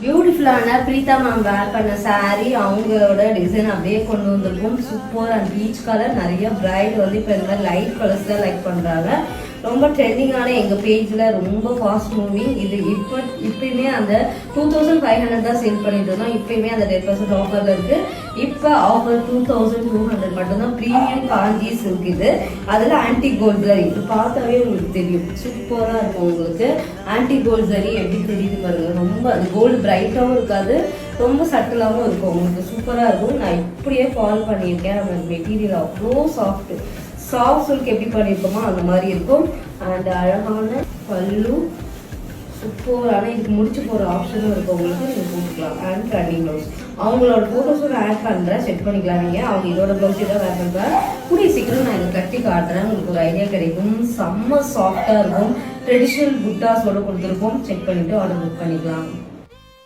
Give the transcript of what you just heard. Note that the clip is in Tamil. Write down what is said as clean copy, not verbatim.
பியூட்டிஃபுல்லான பிரீதா மேம் வேர் பண்ண சாரீ அவங்களோட டிசைன் அப்படியே கொண்டு வந்திருக்கும். Super and peach colour. நிறைய பிரைட் வந்து இப்போ இந்த மாதிரி லைட் கலர்ஸ் தான் லைக் பண்றாங்க. ரொம்ப ட்ரெண்டிங்கான எங்கள் பேஜில் ரொம்ப ஃபாஸ்ட் மூவிங். இது இப்பயுமே அந்த 2500 தான் சேல் பண்ணிட்டு இருந்தோம். இப்பயுமே அந்த 10% ஆஃபரில் இருக்குது. இப்போ ஆஃபர் 2200 மட்டும்தான். ப்ரீமியம் காஞ்சி சில்க் இது. அதில் ஆன்டி கோல்ட் ஜரி. இது பார்த்தாவே உங்களுக்கு தெரியும், சூப்பராக இருக்கும். உங்களுக்கு ஆன்டி கோல்ட் ஜரி எப்படி தெரியுது பாருங்க. ரொம்ப அது கோல்டு பிரைட்டாகவும் இருக்காது, ரொம்ப சட்டிலாகவும் இருக்கும். உங்களுக்கு சூப்பராக இருக்கும். நான் இப்படியே ஃபாலோ பண்ணியிருக்கேன். அந்த மெட்டீரியல் அவ்வளோ சாஃப்ட் சில்க் எப்படி பண்ணியிருக்கோமோ அந்த மாதிரி இருக்கும். அண்ட் அழகான பல்லு, சூப்பரான இதுக்கு முடிச்சு போகிற ஆப்ஷனும் இருக்கும் உங்களுக்கு. நீங்கள் போட்டுக்கலாம். And running blouse. அவங்களோட ஃபோட்டோஸோட ஆட் பண்ணுறேன், செக் பண்ணிக்கலாம் நீங்கள். அவங்க இதோட ப்ளவுஸ் இதை வேர் பண்ணுறேன். கூடிய சீக்கிரம் நான் இதை கட்டி காட்டுறேன், உங்களுக்கு ஒரு ஐடியா கிடைக்கும். செம்ம சாஃப்டாக இருக்கும். ட்ரெடிஷ்னல் புட்டாஸோட கொடுத்துருக்கோம். செக் பண்ணிவிட்டு ஆர்டர் புக் பண்ணிக்கலாம்.